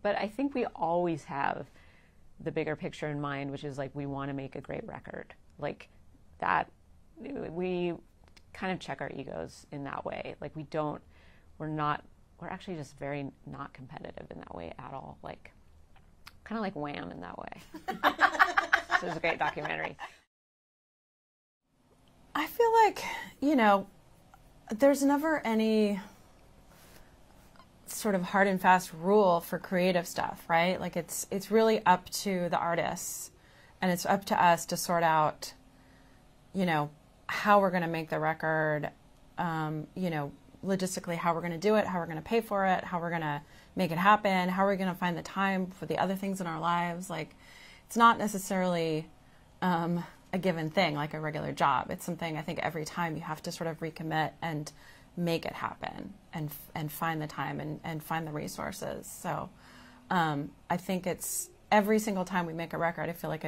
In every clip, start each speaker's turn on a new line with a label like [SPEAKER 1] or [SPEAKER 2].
[SPEAKER 1] But I think we always have the bigger picture in mind, which is like we want to make a great record. Like that, we kind of check our egos in that way. Like we're actually just very not competitive in that way at all. Like kind of like Wham in that way. So it's a great documentary.
[SPEAKER 2] I feel like, there's never any sort of hard and fast rule for creative stuff, right? Like it's really up to the artists, and it's up to us to sort out, how we're going to make the record, logistically how we're going to do it, how we're going to pay for it, how we're going to make it happen, how we're going to find the time for the other things in our lives. Like it's not necessarily a given thing like a regular job. It's something I think every time you have to sort of recommit and make it happen and find the time and find the resources. So I think it's every single time we make a record, I feel like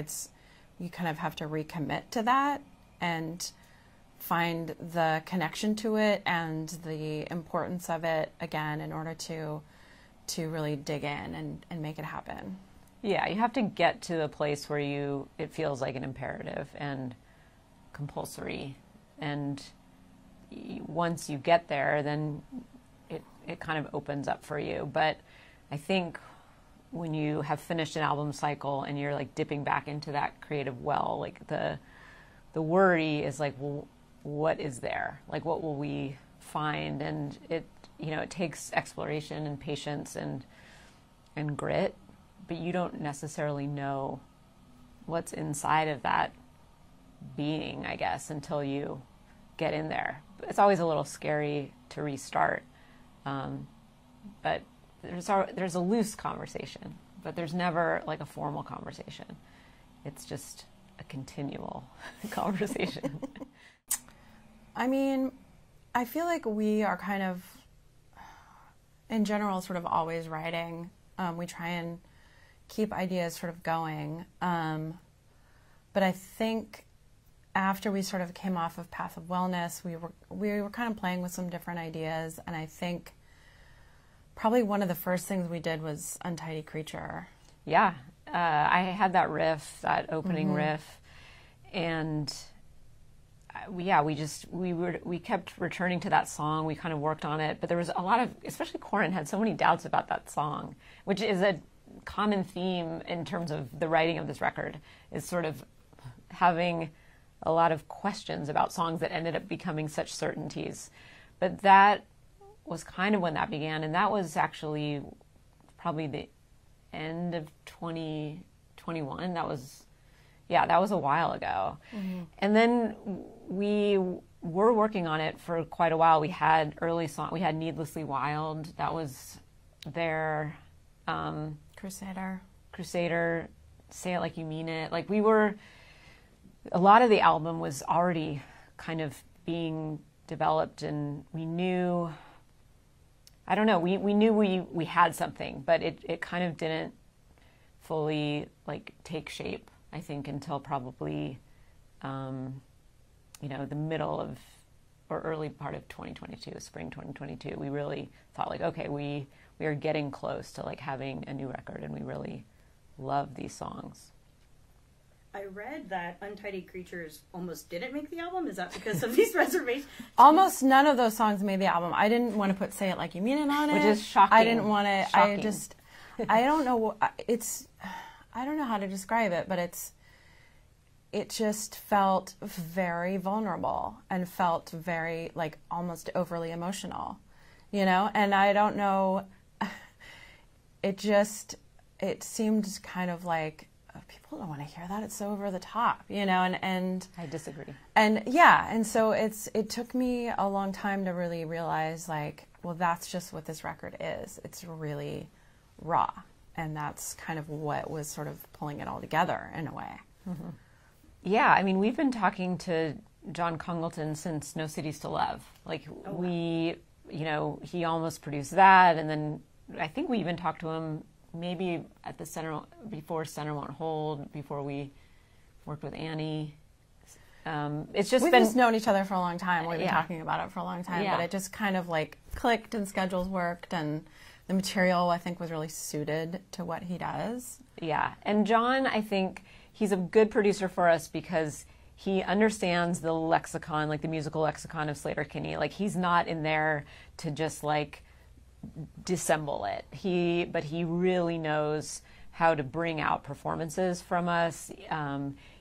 [SPEAKER 2] you kind of have to recommit to that and find the connection to it and the importance of it again in order to really dig in and make it happen.
[SPEAKER 1] Yeah, you have to get to a place where it feels like an imperative and compulsory, and once you get there, then it kind of opens up for you. But I think when you have finished an album cycle and you're like dipping back into that creative well, like the worry is like, well, what is there? Like, what will we find? And it takes exploration and patience and grit, but you don't necessarily know what's inside of that being, I guess, until you get in there. It's always a little scary to restart, but there's a loose conversation, but there's never like a formal conversation. It's just a continual conversation.
[SPEAKER 2] I mean, I feel like we are kind of, in general, sort of always writing. We try and keep ideas sort of going. But I think after we sort of came off of Path of Wellness, we were kind of playing with some different ideas. And I think probably one of the first things we did was Untidy Creature.
[SPEAKER 1] Yeah. I had that riff, that opening riff. And we kept returning to that song. We kind of worked on it, but there was a lot of, especially Corin had so many doubts about that song, which is a common theme in terms of the writing of this record, is sort of having a lot of questions about songs that ended up becoming such certainties. But that was kind of when that began, and that was actually probably the end of 2021. That was a while ago. And then we were working on it for quite a while. We had we had Needlessly Wild. That was their
[SPEAKER 2] Crusader, Say It Like You Mean It. Like a lot of the album was already kind of being developed, and we knew, I don't know, we knew we had something, but it kind of didn't fully like take shape, I think, until probably, the middle of or early part of 2022, spring 2022. We really thought like, okay, we are getting close to like having a new record, and we really love these songs.
[SPEAKER 3] I read that Untidy Creatures almost didn't make the album. Is that because of these reservations?
[SPEAKER 2] Almost none of those songs made the album. I didn't want to put Say It Like You Mean It on it.
[SPEAKER 1] Which is shocking.
[SPEAKER 2] I didn't want to,
[SPEAKER 1] Shocking.
[SPEAKER 2] I don't know, I don't know how to describe it, but it just felt very vulnerable and felt very, like, almost overly emotional, And I don't know, it seemed kind of like, people don't want to hear that. It's so over the top, and
[SPEAKER 1] I disagree.
[SPEAKER 2] And yeah, and so it took me a long time to really realize, like, well, that's just what this record is. It's really raw, and that's kind of what was sort of pulling it all together in a way.
[SPEAKER 1] Mm-hmm. Yeah, I mean, we've been talking to John Congleton since No Cities to Love. Like, he almost produced that, and then I think we even talked to him maybe at the center, before Center Won't Hold, before we worked with Annie. We've just known each other for a long time. We've been talking about it for a long time, but it just kind of like clicked, and schedules worked, and
[SPEAKER 2] the material, I think, was really suited to what he does.
[SPEAKER 1] Yeah. And John, I think he's a good producer for us because he understands the lexicon, like the musical lexicon of Sleater-Kinney. Like, he's not in there to just like dissemble it. But he really knows how to bring out performances from us.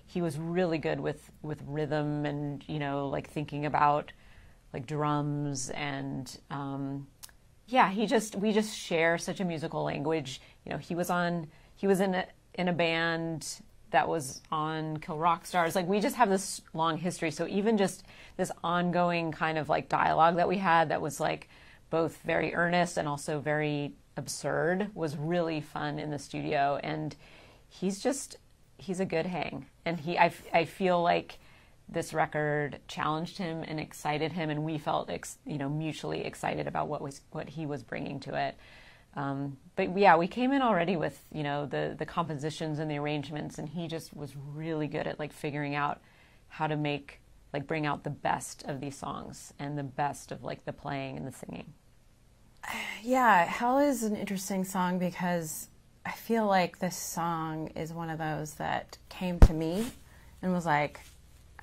[SPEAKER 1] He was really good with rhythm and, you know, like thinking about like drums and, we just share such a musical language. You know, he was in a band that was on Kill Rock Stars. Like, we just have this long history. So even just this ongoing kind of like dialogue that we had that was like both very earnest and also very absurd was really fun in the studio. And he's a good hang. And I feel like this record challenged him and excited him, and we felt mutually excited about what he was bringing to it. But yeah, we came in already with, you know, the compositions and the arrangements, and he just was really good at like figuring out how to bring out the best of these songs and the best of like the playing and the singing.
[SPEAKER 2] Yeah, Hell is an interesting song because I feel like this song is one of those that came to me and was like,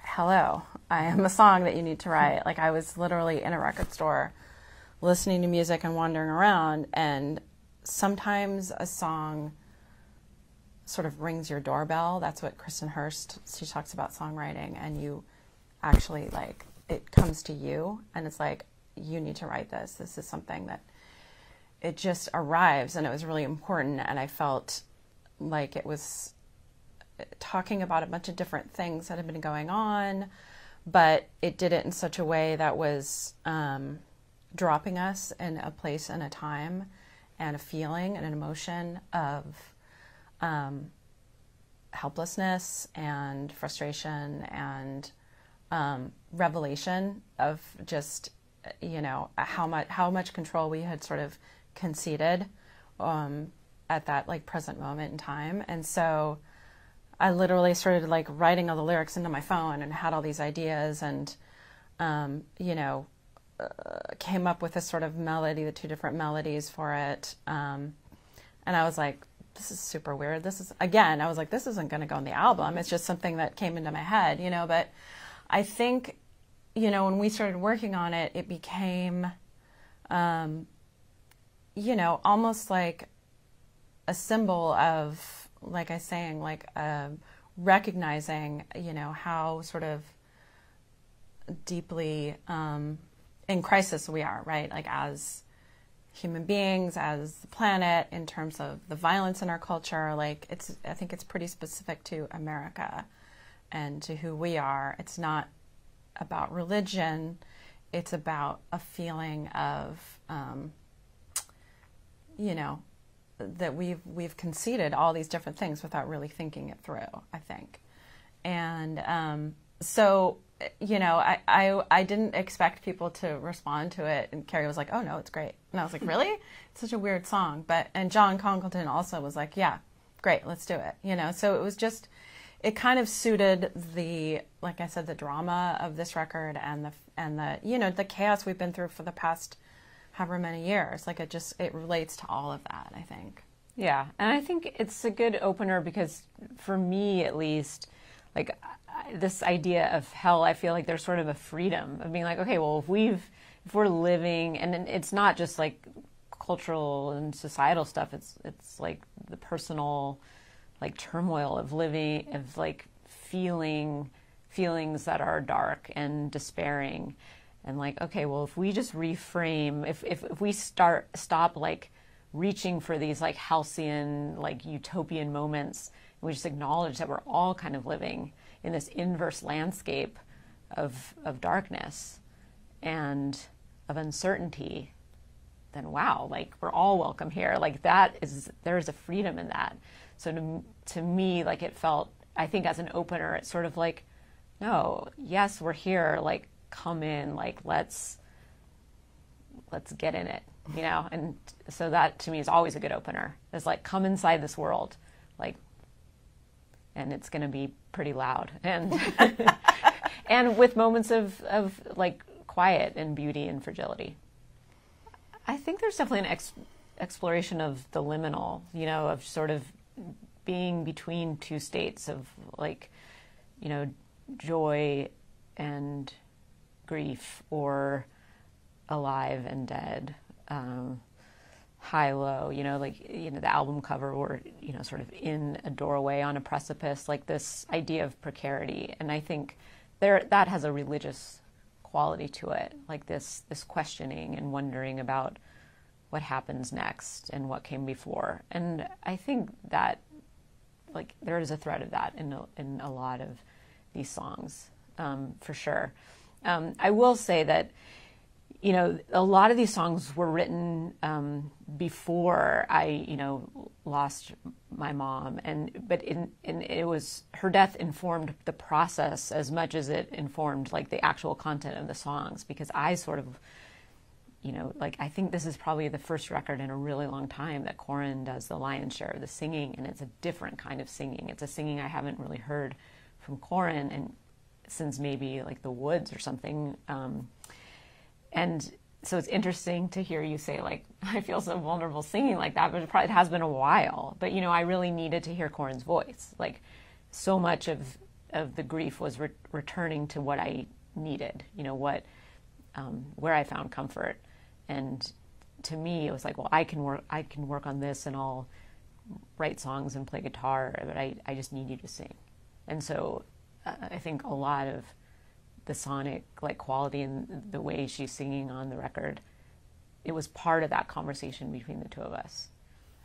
[SPEAKER 2] hello, I am a song that you need to write. Like, I was literally in a record store listening to music and wandering around, and sometimes a song sort of rings your doorbell. That's what Kristen Hurst, she talks about songwriting, and you actually, like, it comes to you, and it's like, you need to write this. This is something that it just arrives, and it was really important, and I felt like it was talking about a bunch of different things that had been going on, but it did it in such a way that was dropping us in a place and a time and a feeling and an emotion of helplessness and frustration and revelation of just, you know, how much control we had sort of conceded at that like present moment in time. And so I literally started like writing all the lyrics into my phone and had all these ideas and, came up with this sort of melody, the two different melodies for it. And I was like, this is super weird. I was like, this isn't going to go on the album. It's just something that came into my head, you know, but I think, you know, when we started working on it, it became, almost like a symbol of, like I was saying, like recognizing, you know, how sort of deeply in crisis we are, right? Like as human beings, as the planet, in terms of the violence in our culture, like I think it's pretty specific to America and to who we are. It's not about religion. It's about a feeling of, that we've conceded all these different things without really thinking it through, I think. And so, you know, I didn't expect people to respond to it. And Carrie was like, oh, no, it's great. And I was like, really? It's such a weird song. And John Congleton also was like, yeah, great, let's do it. You know, so it was just, it kind of suited the, like I said, the drama of this record and the you know, the chaos we've been through for the past however many years. Like it relates to all of that, I think.
[SPEAKER 1] Yeah, and I think it's a good opener because for me at least, like this idea of hell, I feel like there's sort of a freedom of being like, okay, well, if we're living, and it's not just like cultural and societal stuff, it's like the personal like turmoil of living, of like feelings that are dark and despairing. And like, okay, well, if we just reframe, if we stop like reaching for these like halcyon, like utopian moments, and we just acknowledge that we're all kind of living in this inverse landscape of darkness and of uncertainty, then wow, like we're all welcome here. Like there's a freedom in that. So to me, like it felt, I think as an opener, it's sort of like, no, yes, we're here, like come in, like let's get in it, you know? And so that to me is always a good opener. It's like, come inside this world, like, and it's going to be pretty loud and and with moments of like quiet and beauty and fragility. I think there's definitely exploration of the liminal, you know, of sort of being between two states of, like, you know, joy and grief, or alive and dead, high low, you know, like, you know, the album cover, or, you know, sort of in a doorway on a precipice, like this idea of precarity. And I think that has a religious quality to it, like this questioning and wondering about what happens next and what came before. And I think that, like, there is a thread of that in a lot of these songs, for sure. I will say that, you know, a lot of these songs were written before I, you know, lost my mom, but it was, her death informed the process as much as it informed, like, the actual content of the songs, because I sort of, you know, like, I think this is probably the first record in a really long time that Corin does the lion's share of the singing, and it's a different kind of singing. It's a singing I haven't really heard from Corin and since maybe like The Woods or something. And so it's interesting to hear you say, like, I feel so vulnerable singing like that, but it has been a while. But, you know, I really needed to hear Corin's voice. Like, so much of the grief was returning to what I needed, you know, where I found comfort. And to me, it was like, well, I can work on this, and I'll write songs and play guitar, but I just need you to sing. And so I think a lot of the sonic, like, quality and the way she's singing on the record, it was part of that conversation between the two of us.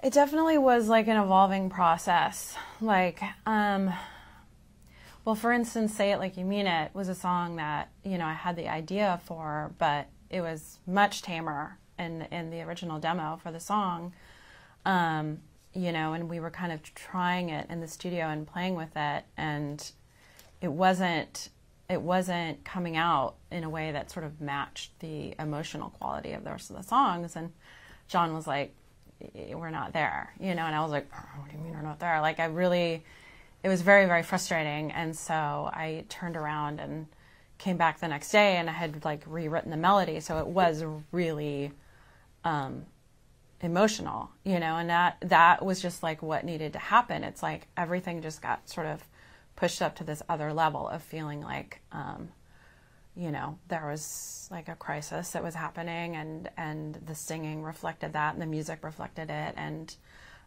[SPEAKER 2] It definitely was like an evolving process. Like, well, for instance, Say It Like You Mean It was a song that, you know, I had the idea for, but it was much tamer in the original demo for the song. You know, and we were kind of trying it in the studio and playing with it, and it wasn't coming out in a way that sort of matched the emotional quality of the rest of the songs. And John was like, we're not there, you know, and I was like, what do you mean we're not there? Like, it was very, very frustrating. And so I turned around and came back the next day, and I had, like, rewritten the melody. So it was really emotional, you know, and that was just like what needed to happen. It's like everything just got sort of pushed up to this other level of feeling like, you know, there was like a crisis that was happening, and the singing reflected that, and the music reflected it, and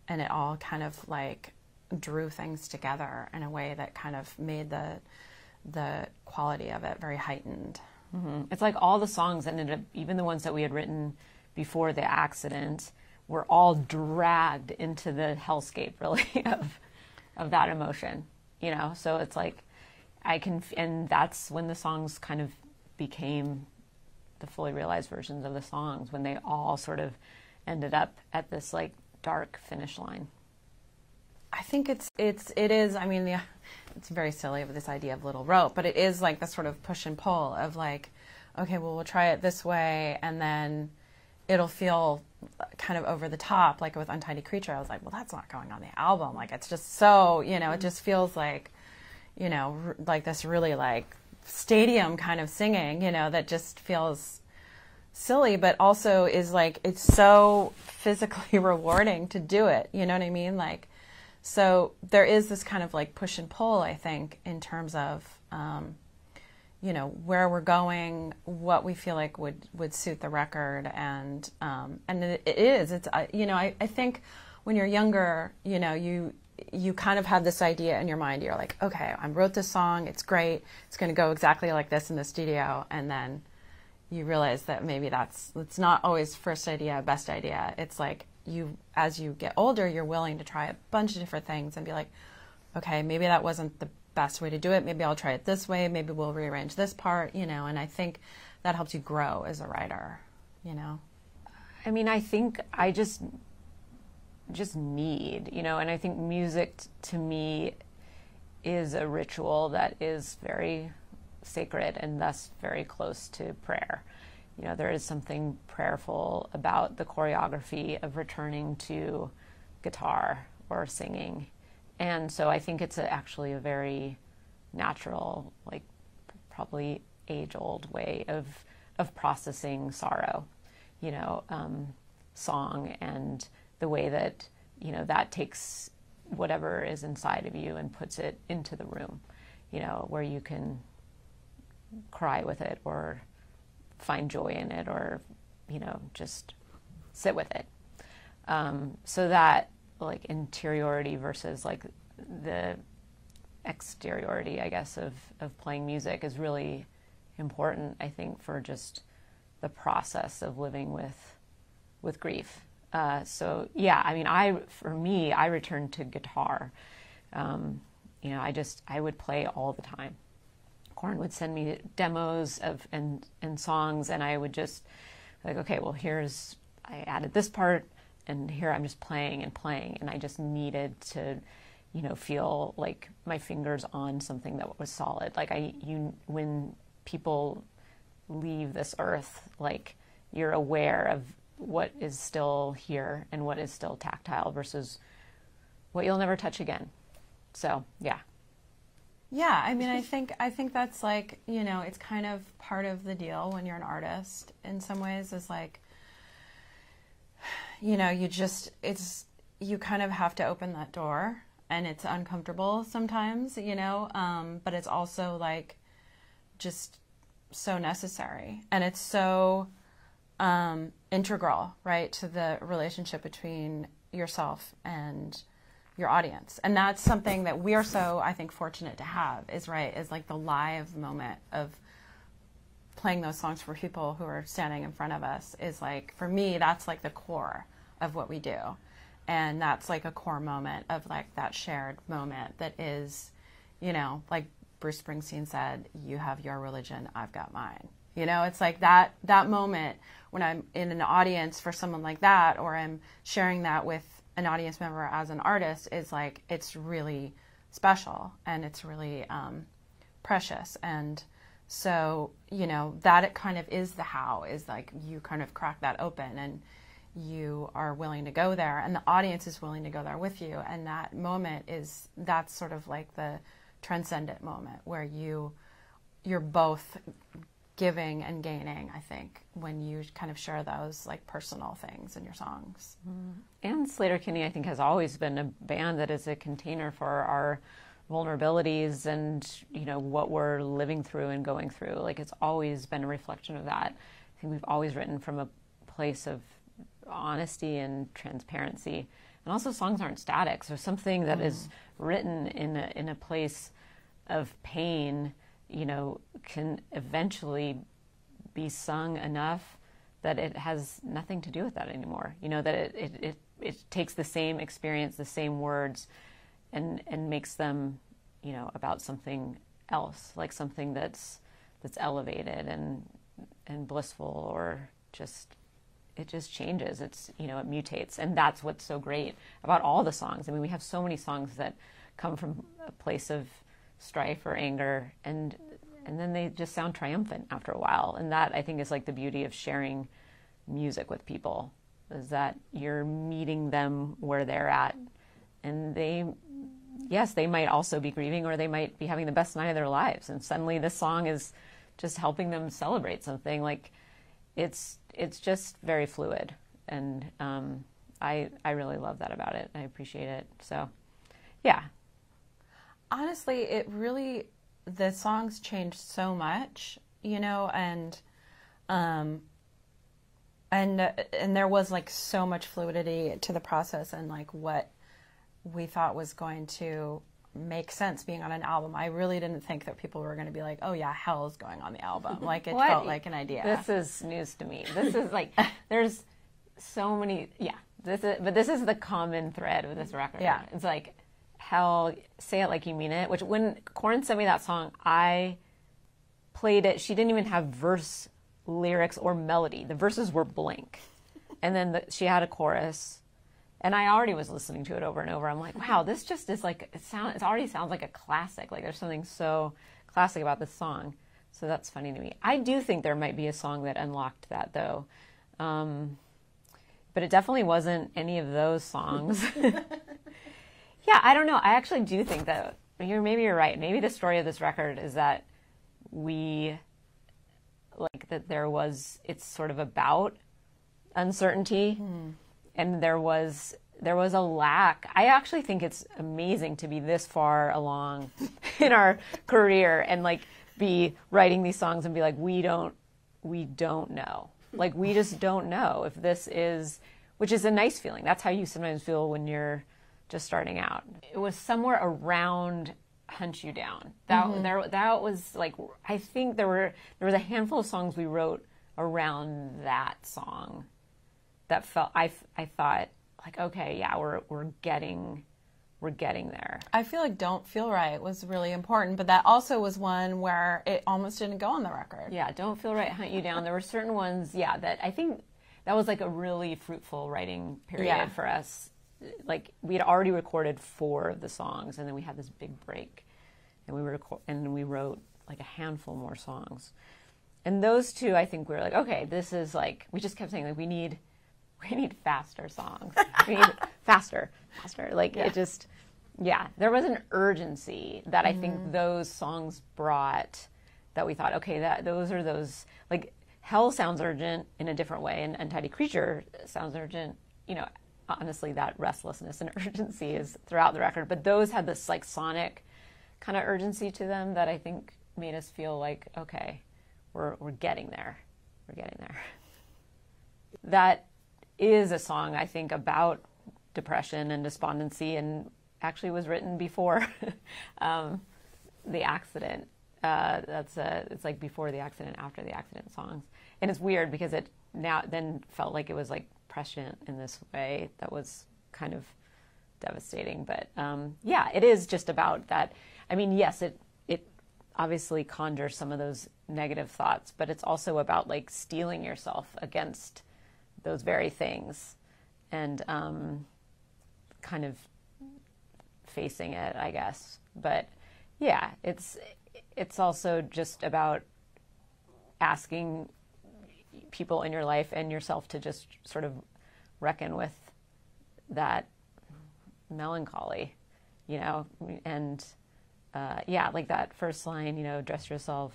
[SPEAKER 2] it all kind of like drew things together in a way that kind of made the quality of it very heightened.
[SPEAKER 1] Mm-hmm. It's like all the songs ended up, even the ones that we had written before the accident, were all dragged into the hellscape, really, of that emotion. You know, so it's like and that's when the songs kind of became the fully realized versions of the songs, when they all sort of ended up at this, like, dark finish line.
[SPEAKER 2] I think it is, I mean, it's very silly with this idea of little rope, but it is like the sort of push and pull of, like, okay, well, we'll try it this way, and then it'll feel kind of over the top. Like with Untidy Creature, I was like, well, that's not going on the album. Like, it's just so, you know, it just feels like, you know, like this really, like, stadium kind of singing, you know, that just feels silly, but also is, like, it's so physically rewarding to do it. You know what I mean? Like, so there is this kind of, like, push and pull, I think, in terms of, you know, where we're going, what we feel like would suit the record, and it's you know, I think when you're younger, you know, you kind of have this idea in your mind. You're like, okay, I wrote this song, it's great, it's going to go exactly like this in the studio, and then you realize that maybe it's not always first idea, best idea. It's like as you get older, you're willing to try a bunch of different things and be like, okay, maybe that wasn't the best way to do it. Maybe I'll try it this way. Maybe we'll rearrange this part, you know, and I think that helps you grow as a writer, you know.
[SPEAKER 1] I mean, I think I just need, you know, and I think music to me is a ritual that is very sacred and thus very close to prayer. You know, there is something prayerful about the choreography of returning to guitar or singing. And so I think it's actually a very natural, like, probably age-old way of processing sorrow, you know. song and the way that, you know, that takes whatever is inside of you and puts it into the room, you know, where you can cry with it or find joy in it or, you know, just sit with it. So that like interiority versus like the exteriority, I guess, of playing music is really important, I think, for just the process of living with grief. So yeah, I mean, I returned to guitar. You know, I would play all the time. Corin would send me demos of and songs, and I would just like, okay, well, I added this part, and here I'm just playing, and I just needed to, you know, feel like my fingers on something that was solid. Like when people leave this earth, like you're aware of what is still here and what is still tactile versus what you'll never touch again. So yeah.
[SPEAKER 2] Yeah, I mean, I think that's like, you know, it's kind of part of the deal when you're an artist in some ways, is like, you know, you kind of have to open that door, and it's uncomfortable sometimes, you know, but it's also like just so necessary, and it's so integral, right, to the relationship between yourself and your audience. And that's something that we're so, I think, fortunate to have, is like the live moment of playing those songs for people who are standing in front of us is like, for me, that's like the core of what we do. And that's like a core moment of like that shared moment that is, you know, like Bruce Springsteen said, you have your religion, I've got mine. You know, it's like that moment when I'm in an audience for someone like that, or I'm sharing that with an audience member as an artist, is like, it's really special and it's really precious. And so, you know, that it kind of is the how, is like you kind of crack that open and you are willing to go there, and the audience is willing to go there with you. And that moment that's sort of like the transcendent moment where you're both giving and gaining, I think, when you kind of share those like personal things in your songs.
[SPEAKER 1] And Sleater-Kinney, I think, has always been a band that is a container for our vulnerabilities and, you know, what we're living through and going through. Like, it's always been a reflection of that. I think we've always written from a place of honesty and transparency. And also, songs aren't static. So something that is written in a place of pain, you know, can eventually be sung enough that it has nothing to do with that anymore. You know, that it takes the same experience, the same words, and makes them, you know, about something else, like something that's elevated and blissful, or just, it just changes. It's, you know, it mutates. And that's what's so great about all the songs. I mean, we have so many songs that come from a place of strife or anger, and then they just sound triumphant after a while. And that, I think, is like the beauty of sharing music with people, is that you're meeting them where they're at. And they might also be grieving, or they might be having the best night of their lives. And suddenly this song is just helping them celebrate something. Like, it's just very fluid. And I really love that about it. I appreciate it. So, yeah.
[SPEAKER 2] Honestly, the songs changed so much, you know, and there was like so much fluidity to the process, and like what we thought was going to make sense being on an album. I really didn't think that people were going to be like, oh yeah, Hell's going on the album. Like, it felt like an idea.
[SPEAKER 1] This is news to me. This is like, there's so many, but this is the common thread with this record.
[SPEAKER 2] Yeah.
[SPEAKER 1] It's like, Hell, Say It Like You Mean It, which when Corin sent me that song, I played it. She didn't even have verse, lyrics, or melody. The verses were blank. And then she had a chorus. And I already was listening to it over and over. I'm like, wow, this just is like, it already sounds like a classic. Like, there's something so classic about this song. So that's funny to me. I do think there might be a song that unlocked that, though. But it definitely wasn't any of those songs. Yeah, I don't know. I actually do think that maybe you're right. Maybe the story of this record is that it's sort of about uncertainty, and there was a lack. I actually think it's amazing to be this far along in our career and like be writing these songs and be like, we don't know. Like, we just don't know if this is, which is a nice feeling. That's how you sometimes feel when you're just starting out. It was somewhere around Hunt You Down. That was like, I think there was a handful of songs we wrote around that song that felt, I thought like, okay, yeah, we're getting there.
[SPEAKER 2] I feel like Don't Feel Right was really important, but that also was one where it almost didn't go on the record.
[SPEAKER 1] Yeah, Don't Feel Right, Hunt You Down. There were certain ones, yeah, that I think that was like a really fruitful writing period for us. Like, we had already recorded 4 of the songs, and then we had this big break, and we wrote like a handful more songs. And those 2, I think we were like, okay, this is like, we just kept saying like, we need faster songs. We need faster. Like, it just, there was an urgency that I think those songs brought that we thought, okay, those are those, like, Hell sounds urgent in a different way, and Untidy Creature sounds urgent. You know, honestly, that restlessness and urgency is throughout the record, but those had this like sonic kind of urgency to them that I think made us feel like, okay, we're getting there. We're getting there. That is a song, I think, about depression and despondency, and actually was written before the accident. It's like before the accident, after the accident songs. And it's weird because it then felt like it was like prescient in this way that was kind of devastating. But it is just about that. I mean, yes, it obviously conjures some of those negative thoughts, but it's also about like steeling yourself against those very things and kind of facing it, I guess. But yeah, it's also just about asking people in your life and yourself to just sort of reckon with that melancholy, you know, and like that first line, you know, dress yourself,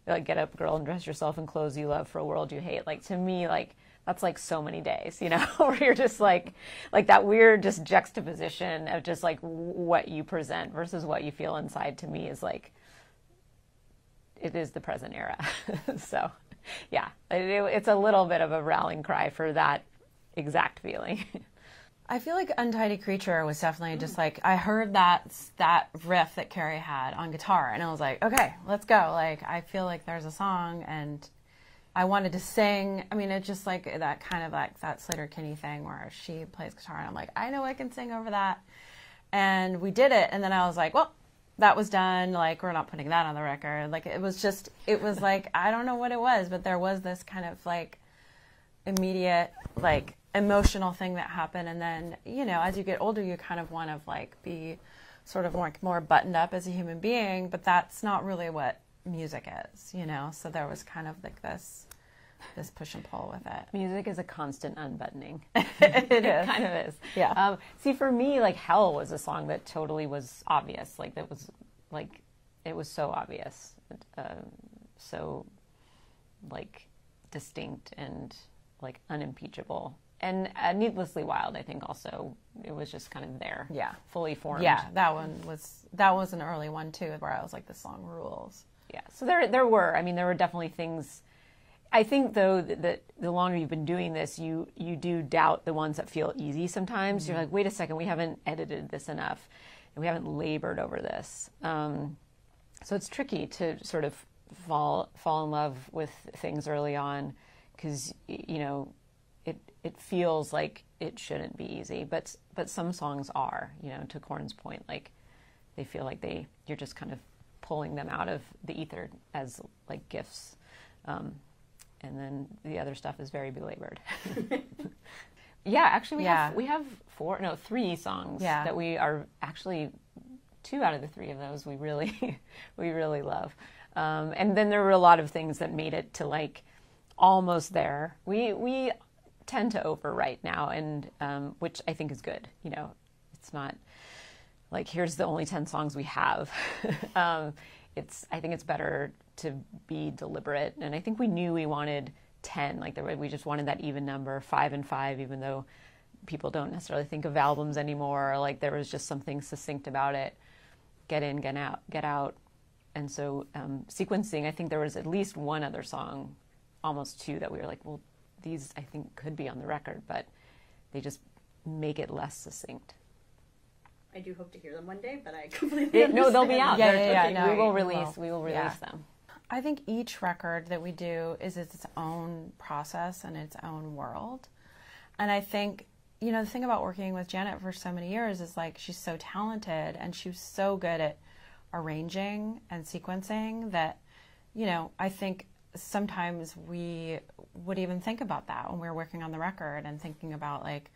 [SPEAKER 1] like, get up, girl, and dress yourself in clothes you love for a world you hate. Like, to me, like, that's like so many days, you know, where you're just like that weird just juxtaposition of just like what you present versus what you feel inside, to me is like, it is the present era. So yeah, it's a little bit of a rallying cry for that exact feeling.
[SPEAKER 2] I feel like Untidy Creature was definitely just like, I heard that riff that Carrie had on guitar, and I was like, okay, let's go. Like, I feel like there's a song, and I wanted to sing. I mean, it's just like that kind of like that Sleater-Kinney thing where she plays guitar, and I'm like, I know I can sing over that. And we did it, and then I was like, well, that was done. Like, we're not putting that on the record. Like, it was like, I don't know what it was, but there was this kind of like immediate, like, emotional thing that happened. And then, you know, as you get older, you kind of want to like be sort of like more buttoned up as a human being, but that's not really what music is, you know? So there was kind of like this push and pull with it. Music is a constant unbuttoning. It is. Kind of is. Yeah.
[SPEAKER 1] See, for me, like, Hell was a song that totally was obvious. Like, that was like, it was so obvious. So like distinct and like unimpeachable. And Needlessly Wild, I think also, it was just kind of there. Yeah. Fully formed.
[SPEAKER 2] Yeah, that was an early one too, where I was like, this song rules.
[SPEAKER 1] Yeah. So there were definitely things. I think, though, that the longer you've been doing this, you do doubt the ones that feel easy sometimes. Mm-hmm. You're like, wait a second, we haven't edited this enough, and we haven't labored over this. So it's tricky to sort of fall in love with things early on, because, you know, it feels like it shouldn't be easy, but some songs are, you know, to Corin's point, like, they feel like you're just kind of pulling them out of the ether as like gifts. And then the other stuff is very belabored. Yeah, actually we have 3 songs that we are actually, 2 out of the 3 of those we really love. And then there were a lot of things that made it to like almost there. We tend to overwrite now, and which I think is good. You know, it's not like, here's the only 10 songs we have. I think it's better to be deliberate, and I think we knew we wanted 10. Like we just wanted that even number, 5 and 5, even though people don't necessarily think of albums anymore. Like there was just something succinct about it. Get in, get out. And so sequencing, I think there was at least one other song, almost 2, that we were like, well, these I think could be on the record, but they just make it less succinct.
[SPEAKER 3] I do hope to hear them one day, but I completely understand.
[SPEAKER 1] No, they'll be out.
[SPEAKER 2] No,
[SPEAKER 1] we will release them.
[SPEAKER 2] I think each record that we do is its own process and its own world. And I think, you know, the thing about working with Janet for so many years is like she's so talented and she was so good at arranging and sequencing that, you know, I think sometimes we would even think about that when we were working on the record and thinking about like,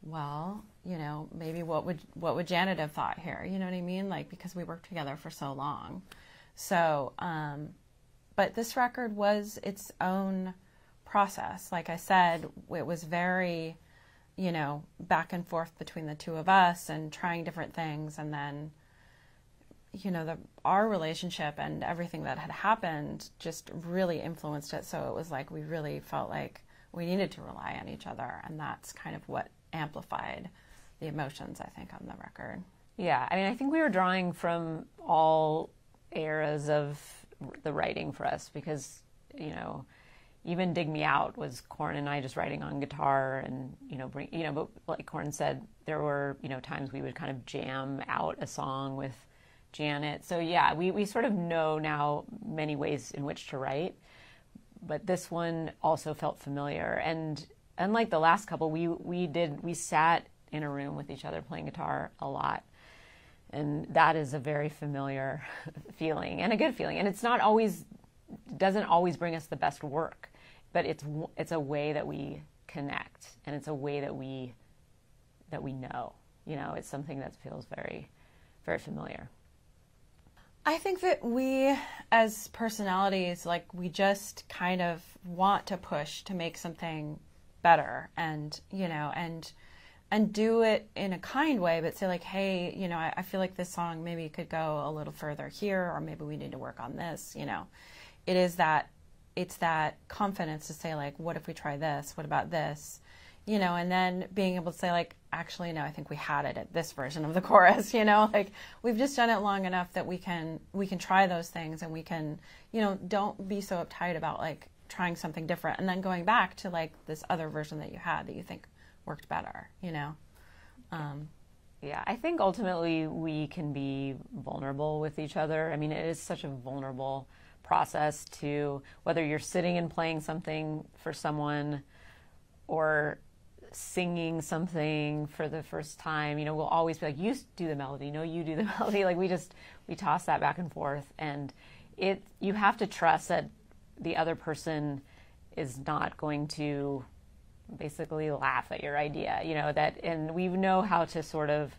[SPEAKER 2] well, you know, maybe what would Janet have thought here? You know what I mean? Like, because we worked together for so long. So, but this record was its own process. Like I said, it was very, you know, back and forth between the two of us and trying different things. And then, you know, our relationship and everything that had happened just really influenced it. So it was like we really felt like we needed to rely on each other. And that's kind of what amplified the emotions, I think, on the record.
[SPEAKER 1] Yeah, I mean, I think we were drawing from all eras of the writing for us because, you know, even Dig Me Out was Corin and I just writing on guitar and, but like Corin said, there were, you know, times we would kind of jam out a song with Janet. So yeah, we sort of know now many ways in which to write, but this one also felt familiar. And unlike the last couple, we sat in a room with each other playing guitar a lot. And that is a very familiar feeling and a good feeling. And it's not always, doesn't always bring us the best work, but it's a way that we connect and it's a way that we know, you know, it's something that feels very, very familiar.
[SPEAKER 2] I think that we, as personalities, like we just kind of want to push to make something better and, you know, and do it in a kind way, but say like, hey, you know, I feel like this song maybe could go a little further here, or maybe we need to work on this, you know. It's that confidence to say like, what if we try this? What about this? You know, and then being able to say like, actually, no, I think we had it at this version of the chorus, you know, like we've just done it long enough that we can try those things and we can, you know, don't be so uptight about like trying something different and then going back to like this other version that you had that you think worked better, you know?
[SPEAKER 1] Yeah, I think ultimately we can be vulnerable with each other. I mean, it is such a vulnerable process to, whether you're sitting and playing something for someone or singing something for the first time, you know, we'll always be like, you do the melody, no, you do the melody. Like we toss that back and forth, and you have to trust that the other person is not going to basically laugh at your idea, you know, that, and we know how to sort of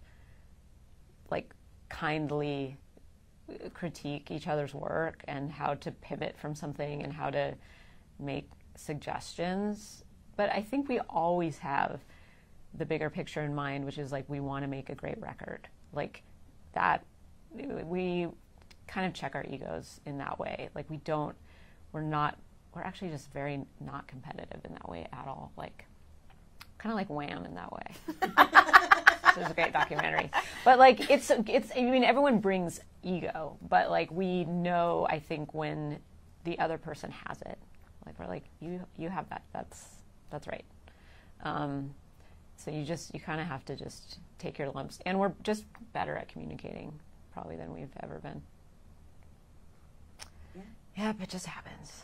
[SPEAKER 1] like kindly critique each other's work and how to pivot from something and how to make suggestions. But I think we always have the bigger picture in mind, which is like, we want to make a great record. Like that, we kind of check our egos in that way. Like we're actually just very not competitive in that way at all. Like, kind of like Wham in that way. This is a great documentary. But like, it's, I mean, everyone brings ego, but like, we know, I think, when the other person has it, like, we're like, you have that, that's right. So you kind of have to just take your lumps, and we're just better at communicating probably than we've ever been. Yeah, but it just happens.